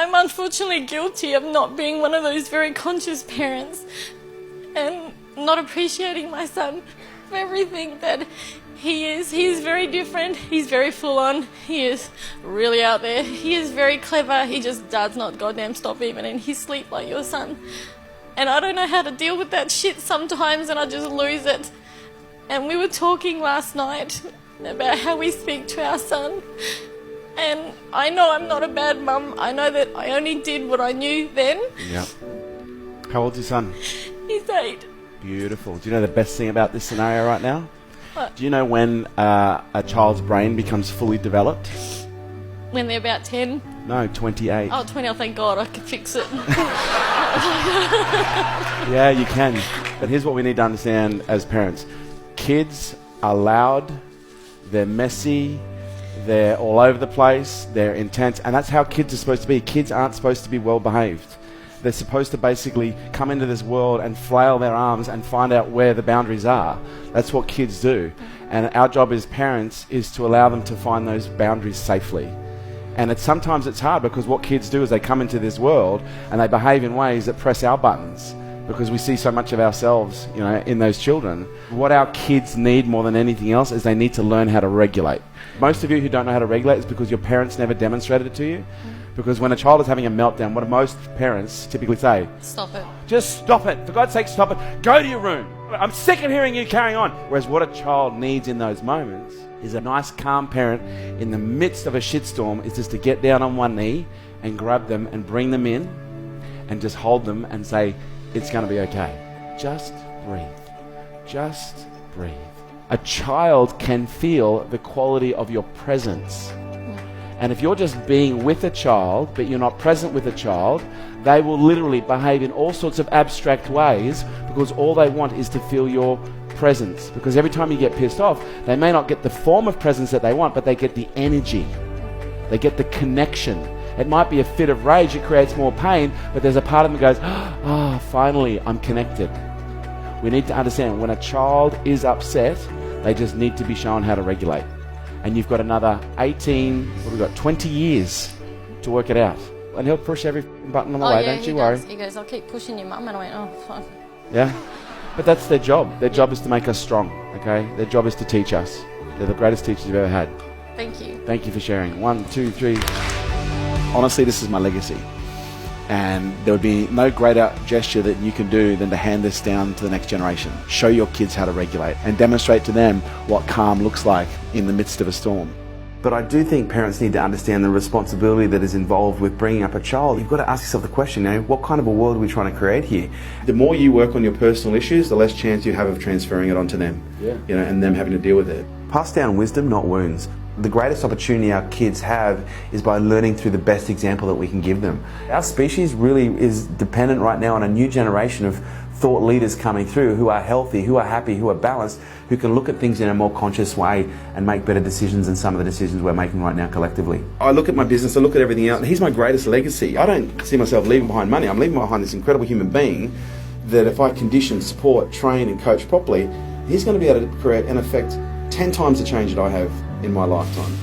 I'm unfortunately guilty of not being one of those very conscious parents and not appreciating my son for everything that he is. He is very different. He's very full on. He is really out there. He is very clever. He just does not goddamn stop even in his sleep like your son. And I don't know how to deal with that shit sometimes, and I just lose it. And we were talking last night about how we speak to our son. And I know I'm not a bad mum. I know that I only did what I knew then. Yeah. How old's your son? He's 8. Beautiful. Do you know the best thing about this scenario right now? What? Do you know when a child's brain becomes fully developed? When they're about 10. No, 28. Oh, 20, oh thank God, I could fix it. Yeah, you can. But here's what we need to understand as parents. Kids are loud, they're messy, they're all over the place, they're intense, and that's how kids are supposed to be. Kids aren't supposed to be well behaved. They're supposed to basically come into this world and flail their arms and find out where the boundaries are. That's what kids do. And our job as parents is to allow them to find those boundaries safely. And sometimes it's hard because what kids do is they come into this world and they behave in ways that press our buttons because we see so much of ourselves, in those children. What our kids need more than anything else is they need to learn how to regulate. Most of you who don't know how to regulate is because your parents never demonstrated it to you. Because when a child is having a meltdown, what do most parents typically say? Stop it. Just stop it. For God's sake, stop it. Go to your room. I'm sick of hearing you carrying on. Whereas what a child needs in those moments is a nice, calm parent in the midst of a shitstorm is just to get down on one knee and grab them and bring them in and just hold them and say, it's going to be okay. Just breathe. Just breathe. A child can feel the quality of your presence. And if you're just being with a child, but you're not present with a child, they will literally behave in all sorts of abstract ways because all they want is to feel your presence. Because every time you get pissed off, they may not get the form of presence that they want, but they get the energy. They get the connection. It might be a fit of rage, it creates more pain, but there's a part of them that goes, oh, finally, I'm connected. We need to understand when a child is upset, they just need to be shown how to regulate. And you've got another 20 years to work it out. And he'll push every button on the way, don't you worry. He goes, I'll keep pushing your mum. And I went, oh, fuck. Yeah? But that's their job. Their job is to make us strong, okay? Their job is to teach us. They're the greatest teachers you've ever had. Thank you. Thank you for sharing. 1, 2, 3. Honestly, this is my legacy. And there would be no greater gesture that you can do than to hand this down to the next generation. Show your kids how to regulate and demonstrate to them what calm looks like in the midst of a storm. But I do think parents need to understand the responsibility that is involved with bringing up a child. You've got to ask yourself the question, what kind of a world are we trying to create here? The more you work on your personal issues, the less chance you have of transferring it onto them, and them having to deal with it. Pass down wisdom, not wounds. The greatest opportunity our kids have is by learning through the best example that we can give them. Our species really is dependent right now on a new generation of thought leaders coming through who are healthy, who are happy, who are balanced, who can look at things in a more conscious way and make better decisions than some of the decisions we're making right now collectively. I look at my business, I look at everything else, and he's my greatest legacy. I don't see myself leaving behind money. I'm leaving behind this incredible human being that if I condition, support, train and coach properly, he's going to be able to create and affect 10 times the change that I have in my lifetime.